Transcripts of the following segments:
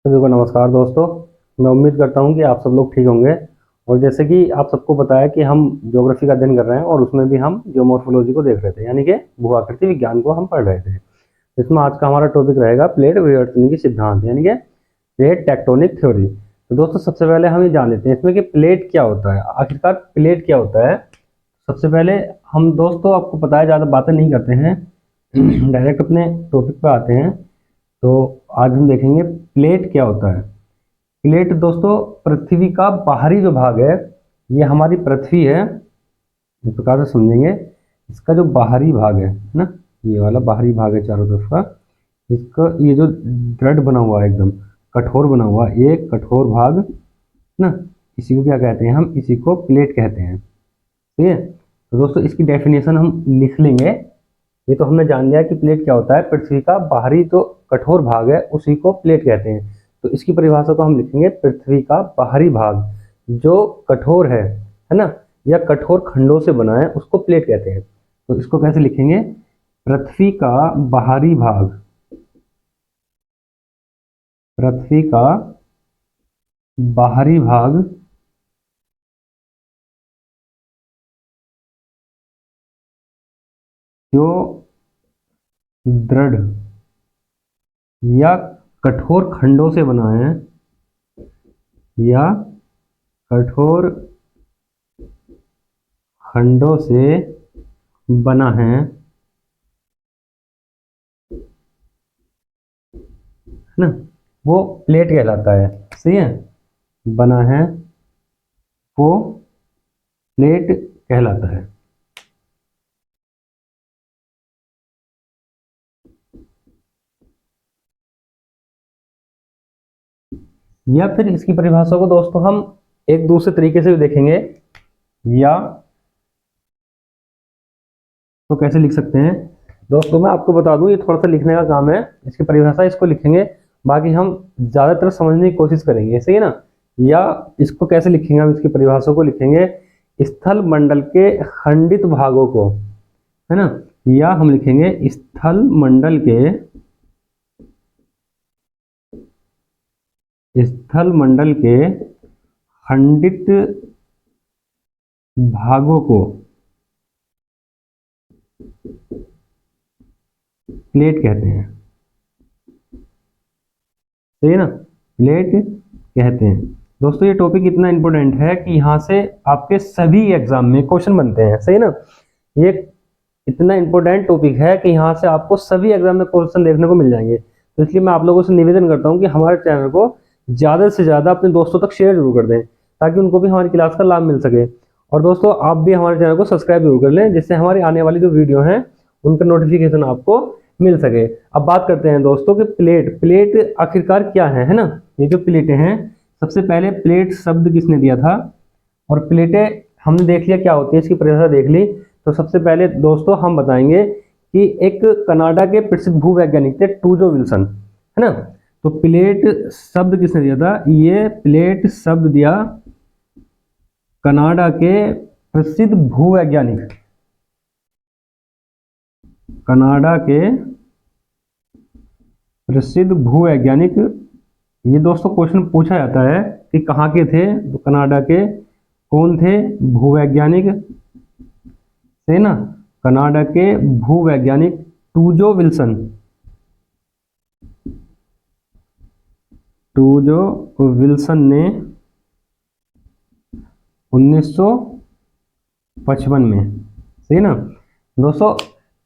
सभी को नमस्कार दोस्तों। मैं उम्मीद करता हूं कि आप सब लोग ठीक होंगे। और जैसे कि आप सबको पता है कि हम ज्योग्राफी का अध्ययन कर रहे हैं और उसमें भी हम जियोमॉर्फोलॉजी को देख रहे थे, यानी कि भू-आकृति विज्ञान को हम पढ़ रहे थे। इसमें आज का हमारा टॉपिक रहेगा प्लेट विवर्तन की सिद्धांत, यानी कि प्लेट टेक्टोनिक थ्योरी। तो दोस्तों सबसे पहले हम ये जान लेते हैं इसमें कि प्लेट क्या होता है, आखिरकार प्लेट क्या होता है। सबसे पहले हम दोस्तों, आपको पता है, ज़्यादा बातें नहीं करते हैं, डायरेक्ट अपने टॉपिक पे आते हैं। तो आज हम देखेंगे प्लेट क्या होता है। प्लेट दोस्तों पृथ्वी का बाहरी जो भाग है, ये हमारी पृथ्वी है, इस प्रकार से समझेंगे। इसका जो बाहरी भाग है ना, ये वाला बाहरी भाग है चारों तरफ का, इसका ये जो दृढ़ बना हुआ है, एकदम कठोर बना हुआ एक कठोर भाग ना, इसी को क्या कहते हैं, हम इसी को प्लेट कहते हैं। ठीक है, तो दोस्तों इसकी डेफिनेशन हम लिख लेंगे। ये तो हमने जान लिया कि प्लेट क्या होता है, पृथ्वी का बाहरी जो कठोर भाग है उसी को प्लेट कहते हैं। तो इसकी परिभाषा को हम लिखेंगे, पृथ्वी का बाहरी भाग जो कठोर है ना, या कठोर खंडों से बना है, उसको प्लेट कहते हैं। तो इसको कैसे लिखेंगे, पृथ्वी का बाहरी भाग, पृथ्वी का बाहरी भाग जो दृढ़ या कठोर खंडों से बना है, या कठोर खंडों से बना है ना, वो प्लेट कहलाता है। सही है, बना है वो प्लेट कहलाता है। या फिर इसकी परिभाषा को दोस्तों हम एक दूसरे तरीके से भी देखेंगे, या तो कैसे लिख सकते हैं दोस्तों, मैं आपको बता दूं, ये थोड़ा सा लिखने का काम है। इसकी परिभाषा इसको लिखेंगे, बाकी हम ज्यादातर समझने की कोशिश करेंगे। सही है ना। या इसको कैसे लिखेंगे, हम इसकी परिभाषा को लिखेंगे स्थल मंडल के खंडित भागों को, है ना, या हम लिखेंगे स्थल मंडल के, स्थल मंडल के खंडित भागों को प्लेट कहते हैं। सही है ना, प्लेट कहते हैं। दोस्तों ये टॉपिक इतना इंपॉर्टेंट है कि यहाँ से आपके सभी एग्जाम में क्वेश्चन बनते हैं। सही ना, ये इतना इंपॉर्टेंट टॉपिक है कि यहाँ से आपको सभी एग्जाम में क्वेश्चन देखने को मिल जाएंगे। तो इसलिए मैं आप लोगों से निवेदन करता हूँ कि हमारे चैनल को ज़्यादा से ज़्यादा अपने दोस्तों तक शेयर जरूर कर दें, ताकि उनको भी हमारी क्लास का लाभ मिल सके। और दोस्तों आप भी हमारे चैनल को सब्सक्राइब जरूर कर लें, जिससे हमारी आने वाली जो वीडियो हैं उनका नोटिफिकेशन आपको मिल सके। अब बात करते हैं दोस्तों कि प्लेट प्लेट आखिरकार क्या है ना। ये जो प्लेटें हैं, सबसे पहले प्लेट शब्द किसने दिया था, और प्लेटें हमने देख लिया क्या होती है, इसकी परिभाषा देख ली। तो सबसे पहले दोस्तों हम बताएंगे कि एक कनाडा के प्रसिद्ध भूवैज्ञानिक थे टूजो विल्सन, है ना। तो प्लेट शब्द किसने दिया था, ये प्लेट शब्द दिया कनाडा के प्रसिद्ध भूवैज्ञानिक, कनाडा के प्रसिद्ध भूवैज्ञानिक। ये दोस्तों क्वेश्चन पूछा जाता है कि कहाँ के थे, तो कनाडा के कौन थे, भूवैज्ञानिक। सही ना, कनाडा के भूवैज्ञानिक टूजो विल्सन, टूजो विल्सन ने 1955 में। सही ना दोस्तों,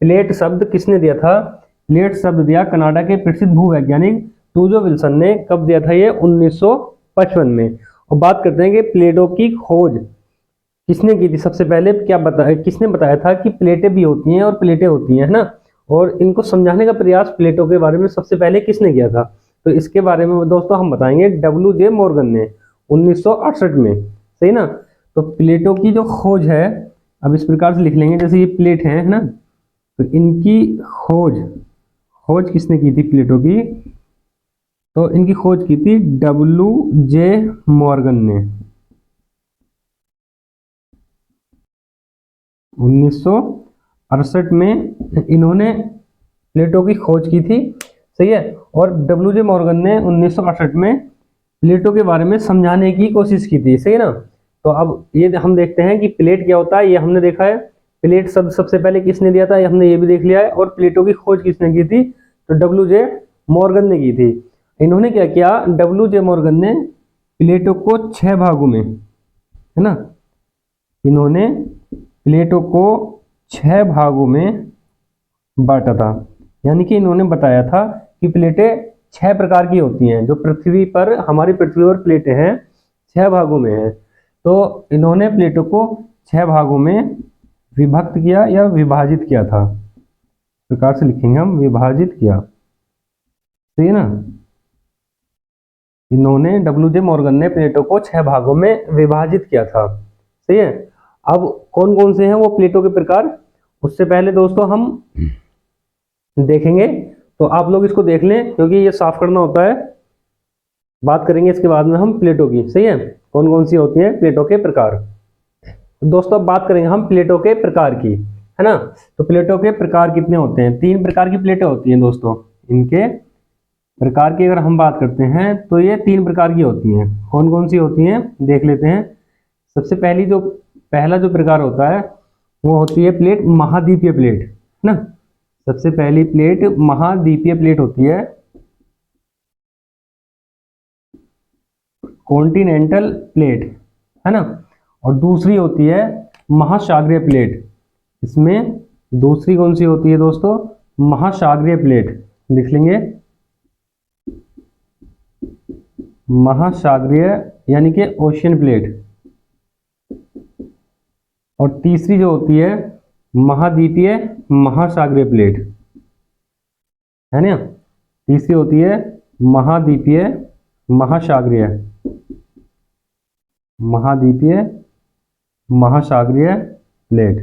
प्लेट शब्द किसने दिया था, प्लेट शब्द दिया कनाडा के प्रसिद्ध भूवैज्ञानिक टूजो विल्सन ने। कब दिया था ये, 1955 में। और बात करते हैं कि प्लेटों की खोज किसने की थी। सबसे पहले क्या बताया, किसने बताया था कि प्लेटें भी होती हैं और प्लेटें होती हैं, है ना। और इनको समझाने का प्रयास प्लेटों के बारे में सबसे पहले किसने किया था, तो इसके बारे में दोस्तों हम बताएंगे WJ मॉर्गन ने 1968 में। सही ना, तो प्लेटों की जो खोज है, अब इस प्रकार से लिख लेंगे, जैसे ये प्लेट है ना, तो इनकी खोज खोज किसने की थी प्लेटों की, तो इनकी खोज की थी WJ मॉर्गन ने 1968 में। इन्होंने प्लेटों की खोज की थी। सही है, और डब्ल्यू जे मॉर्गन ने 1968 में प्लेटों के बारे में समझाने की कोशिश की थी, सही है ना। तो अब ये हम देखते हैं कि प्लेट क्या होता है, ये हमने देखा है। प्लेट सबसे पहले किसने दिया था, ये हमने ये भी देख लिया है। और प्लेटों की खोज किसने की थी, तो डब्ल्यू जे मॉर्गन ने की थी। इन्होंने क्या किया, डब्ल्यू जे मॉर्गन ने प्लेटों को 6 भागों में, है ना, इन्होंने प्लेटों को 6 भागों में बांटा था। यानी कि इन्होंने बताया था कि प्लेटें 6 प्रकार की होती हैं। जो पृथ्वी पर, हमारी पृथ्वी पर प्लेटें हैं 6 भागों में हैं। तो इन्होंने प्लेटों को 6 भागों में विभक्त किया या विभाजित किया था। इस प्रकार से लिखेंगे हम, विभाजित किया, सही है ना। इन्होंने, डब्ल्यू जे मॉर्गन ने प्लेटों को 6 भागों में विभाजित किया था, सही है। अब कौन कौन से हैं वो प्लेटों के प्रकार, उससे पहले दोस्तों हम देखेंगे। तो आप लोग इसको देख लें क्योंकि ये साफ करना होता है। बात करेंगे इसके बाद में हम प्लेटों की, सही है, कौन कौन सी होती हैं प्लेटों के प्रकार। दोस्तों अब बात करेंगे हम प्लेटों के प्रकार की, है ना। तो प्लेटों के प्रकार कितने होते हैं, 3 प्रकार की प्लेटें होती हैं दोस्तों। इनके प्रकार की अगर हम बात करते हैं तो ये 3 प्रकार की होती हैं। कौन कौन सी होती हैं देख लेते हैं। सबसे पहला जो प्रकार होता है वो होती है प्लेट महाद्वीपीय प्लेट, है ना। सबसे पहली प्लेट महाद्वीपीय प्लेट होती है, कॉन्टिनेंटल प्लेट, है ना। और दूसरी होती है महासागरीय प्लेट। इसमें दूसरी कौन सी होती है दोस्तों, महासागरीय प्लेट, लिख लेंगे महासागरीय यानी कि ओशियन प्लेट। और तीसरी जो होती है महाद्वीपीय महासागरीय प्लेट, है ना। तीसरी होती है महाद्वीपीय महासागरीय, महाद्वीपीय महासागरीय प्लेट,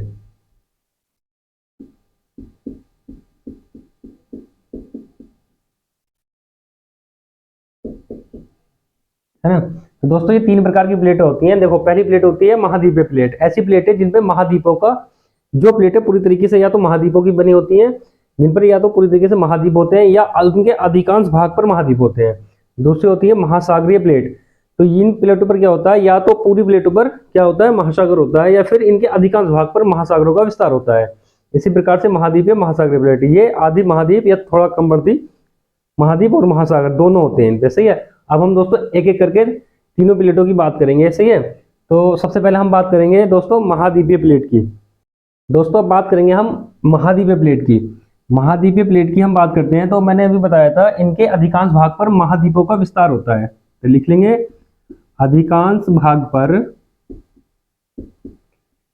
है ना। तो दोस्तों ये 3 प्रकार की प्लेटें होती हैं। देखो पहली प्लेट होती है महाद्वीपीय प्लेट, ऐसी प्लेटें जिनपे महाद्वीपों का, जो प्लेटें पूरी तरीके से या तो महाद्वीपों की बनी होती हैं, जिन पर या तो पूरी तरीके से महाद्वीप होते हैं या उनके अधिकांश भाग पर महाद्वीप होते हैं। दूसरी होती है महासागरीय प्लेट। तो इन प्लेटों पर क्या होता है, या तो पूरी प्लेटों पर क्या होता है महासागर होता है, या फिर इनके अधिकांश भाग पर महासागरों का विस्तार होता है। इसी प्रकार से महाद्वीपीय महासागरीय प्लेट, ये आदि महाद्वीप या थोड़ा कम बढ़ती महाद्वीप और महासागर दोनों होते हैं इन पे, सही है। अब हम दोस्तों एक एक करके तीनों प्लेटों की बात करेंगे, सही है। तो सबसे पहले हम बात करेंगे दोस्तों महाद्वीपीय प्लेट की। दोस्तों अब बात करेंगे हम महाद्वीपीय प्लेट की। महाद्वीपीय प्लेट की हम बात करते हैं तो मैंने अभी बताया था इनके अधिकांश भाग पर महाद्वीपों का विस्तार होता है। तो लिख लेंगे अधिकांश भाग पर,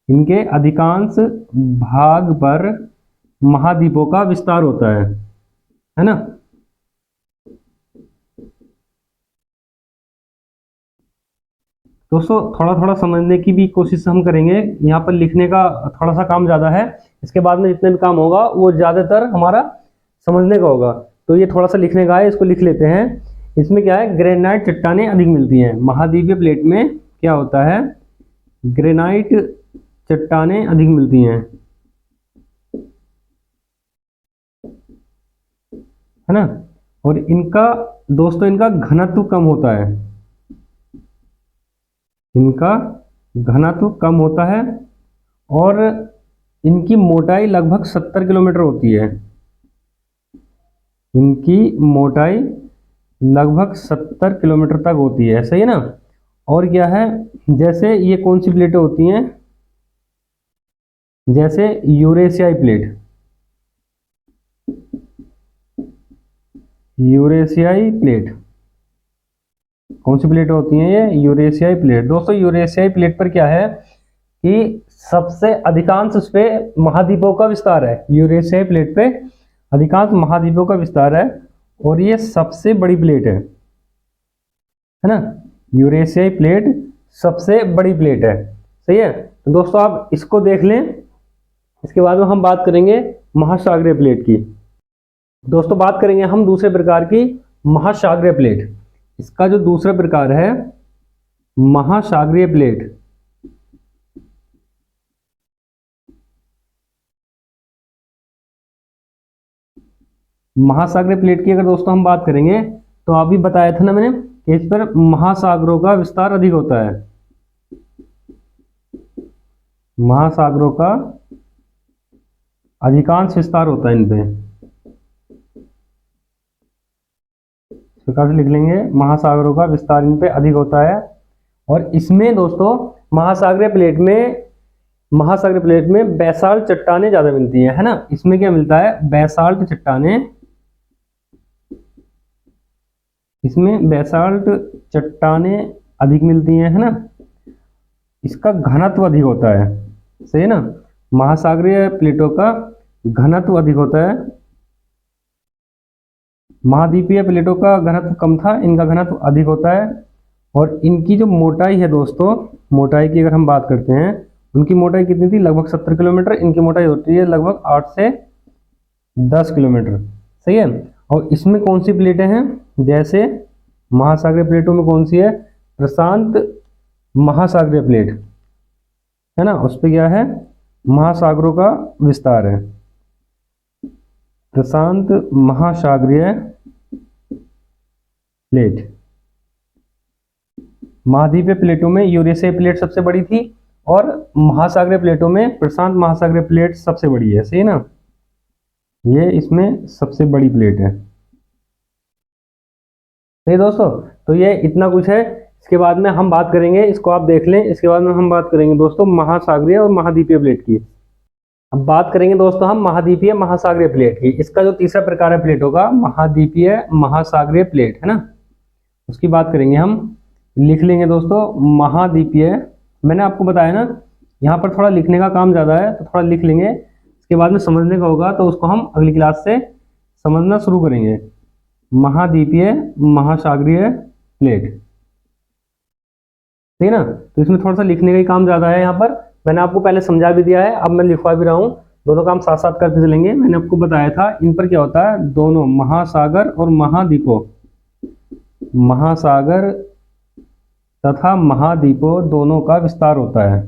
इनके अधिकांश भाग पर महाद्वीपों का विस्तार होता है ना। दोस्तों थोड़ा थोड़ा समझने की भी कोशिश हम करेंगे, यहाँ पर लिखने का थोड़ा सा काम ज़्यादा है। इसके बाद में जितने भी काम होगा वो ज़्यादातर हमारा समझने का होगा। तो ये थोड़ा सा लिखने का है, इसको लिख लेते हैं। इसमें क्या है, ग्रेनाइट चट्टानें अधिक मिलती हैं। महाद्वीपीय प्लेट में क्या होता है, ग्रेनाइट चट्टानें अधिक मिलती हैं, है ना। और इनका दोस्तों इनका घनत्व कम होता है, इनका घनत्व कम होता है और इनकी मोटाई लगभग 70 किलोमीटर होती है। इनकी मोटाई लगभग 70 किलोमीटर तक होती है, सही है ना। और क्या है, जैसे ये कौन सी प्लेटें होती हैं, जैसे यूरेशियाई प्लेट, यूरेशियाई प्लेट कौन सी प्लेट होती हैं, ये यूरेशियाई प्लेट। दोस्तों यूरेशियाई प्लेट पर क्या है कि सबसे अधिकांश उस पे महाद्वीपों का विस्तार है। यूरेशियाई प्लेट पे अधिकांश महाद्वीपों का विस्तार है और ये सबसे बड़ी प्लेट है ना। यूरेशियाई प्लेट सबसे बड़ी प्लेट है, सही है। तो दोस्तों आप इसको देख लें। इसके बाद में हम बात करेंगे महासागरीय प्लेट की। दोस्तों बात करेंगे हम दूसरे प्रकार की महासागरीय प्लेट। इसका जो दूसरा प्रकार है महासागरीय प्लेट, महासागरीय प्लेट की अगर दोस्तों हम बात करेंगे तो अभी बताया था ना मैंने कि इस पर महासागरों का विस्तार अधिक होता है। महासागरों का अधिकांश विस्तार होता है इन पे। इस प्रकार से लिख लेंगे, महासागरों का विस्तार इन पे अधिक होता है। और इसमें दोस्तों महासागरीय प्लेट में बैसाल्ट चट्टानें ज्यादा मिलती हैं, है ना। इसमें क्या मिलता है, बैसाल्ट चट्टानें। इसमें बैसाल्ट चट्टानें अधिक मिलती हैं, है ना। इसका घनत्व अधिक होता है, सही है ना। महासागरीय प्लेटों का घनत्व अधिक होता है। महाद्वीपीय प्लेटों का घनत्व कम था, इनका घनत्व अधिक होता है। और इनकी जो मोटाई है दोस्तों, मोटाई की अगर हम बात करते हैं, उनकी मोटाई कितनी थी, लगभग 70 किलोमीटर। इनकी मोटाई होती है लगभग 8 से 10 किलोमीटर, सही है। और इसमें कौन सी प्लेटें हैं, जैसे महासागरीय प्लेटों में कौन सी है, प्रशांत महासागरीय प्लेट, है ना। उस पर क्या है, महासागरों का विस्तार है। प्रशांत महासागरीय प्लेट। महाद्वीपीय प्लेटों में यूरेशियाई प्लेट सबसे बड़ी थी और महासागरीय प्लेटों में प्रशांत महासागरीय प्लेट सबसे बड़ी है, सही है ना। ये इसमें सबसे बड़ी प्लेट है, सही दोस्तों। तो ये इतना कुछ है। इसके बाद में हम बात करेंगे, इसको आप देख लें, इसके बाद में हम बात करेंगे दोस्तों महासागरीय और महाद्वीपीय प्लेट की। अब बात करेंगे दोस्तों हम महाद्वीपीय महासागरीय प्लेट की। इसका जो तीसरा प्रकार है प्लेटों का, महाद्वीपीय महासागरीय प्लेट, है ना, उसकी बात करेंगे हम। लिख लेंगे दोस्तों महाद्वीपीय। मैंने आपको बताया ना, यहाँ पर थोड़ा लिखने का काम ज़्यादा है, तो थोड़ा लिख लेंगे, इसके बाद में समझने का होगा, तो उसको हम अगली क्लास से समझना शुरू करेंगे। महाद्वीपीय महासागरीय प्लेट, ठीक है ना। तो इसमें थोड़ा सा लिखने का ही काम ज़्यादा है। यहाँ पर मैंने आपको पहले समझा भी दिया है, अब मैं लिखवा भी रहा हूँ, दोनों काम साथ साथ करते चलेंगे। मैंने आपको बताया था इन पर क्या होता है, दोनों महासागर और महाद्वीपों, महासागर तथा महाद्वीपों दोनों का विस्तार होता है।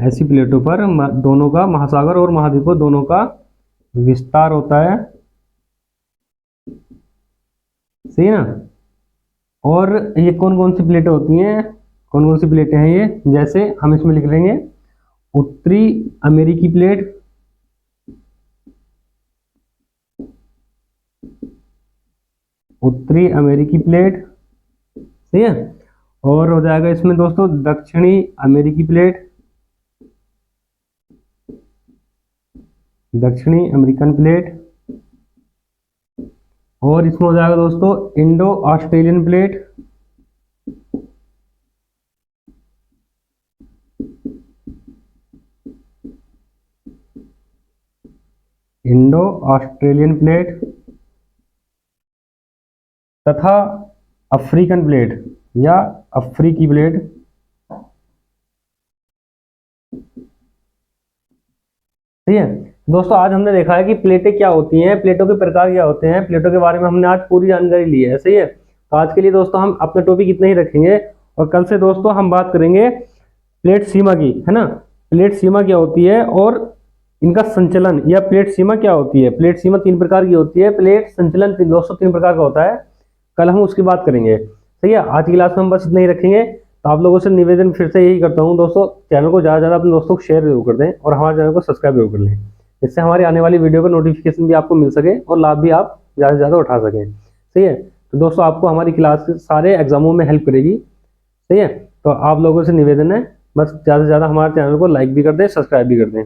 ऐसी प्लेटों पर दोनों का, महासागर और महाद्वीपों दोनों का विस्तार होता है, सही है ना। और ये कौन कौन सी प्लेटें होती हैं, कौन कौन सी प्लेटें हैं ये, जैसे हम इसमें लिख लेंगे उत्तरी अमेरिकी प्लेट, उत्तरी अमेरिकी प्लेट, सही है। और हो जाएगा इसमें दोस्तों दक्षिणी अमेरिकी प्लेट, दक्षिणी अमेरिकन प्लेट। और इसमें हो जाएगा दोस्तों Indo Australian plate, Indo Australian plate तथा अफ्रीकन प्लेट या अफ्रीकी प्लेट, ठीक है दोस्तों। आज हमने देखा है कि प्लेटें क्या होती हैं, प्लेटों के प्रकार क्या होते हैं, प्लेटों के बारे में हमने आज पूरी जानकारी ली है, सही है। तो आज के लिए दोस्तों हम अपने टॉपिक इतना ही रखेंगे, और कल से दोस्तों हम बात करेंगे प्लेट सीमा की, है ना। प्लेट सीमा क्या होती है और इनका संचलन, या प्लेट सीमा क्या होती है। प्लेट सीमा 3 प्रकार की होती है, प्लेट संचलन दोस्तों 3 प्रकार का होता है। कल हम उसकी बात करेंगे, सही है। आज की क्लास में हम बस इतना ही रखेंगे। तो आप लोगों से निवेदन फिर से यही करता हूँ दोस्तों, चैनल को ज़्यादा से ज़्यादा अपने दोस्तों को शेयर जरूर कर दें और हमारे चैनल को सब्सक्राइब जरूर कर लें, इससे हमारी आने वाली वीडियो का नोटिफिकेशन भी आपको मिल सके और लाभ भी आप ज़्यादा से ज़्यादा उठा सकें, सही है। तो दोस्तों आपको हमारी क्लास सारे एग्जामों में हेल्प करेगी, सही है। तो आप लोगों से निवेदन है, बस ज़्यादा से ज़्यादा हमारे चैनल को लाइक भी कर दें, सब्सक्राइब भी कर दें।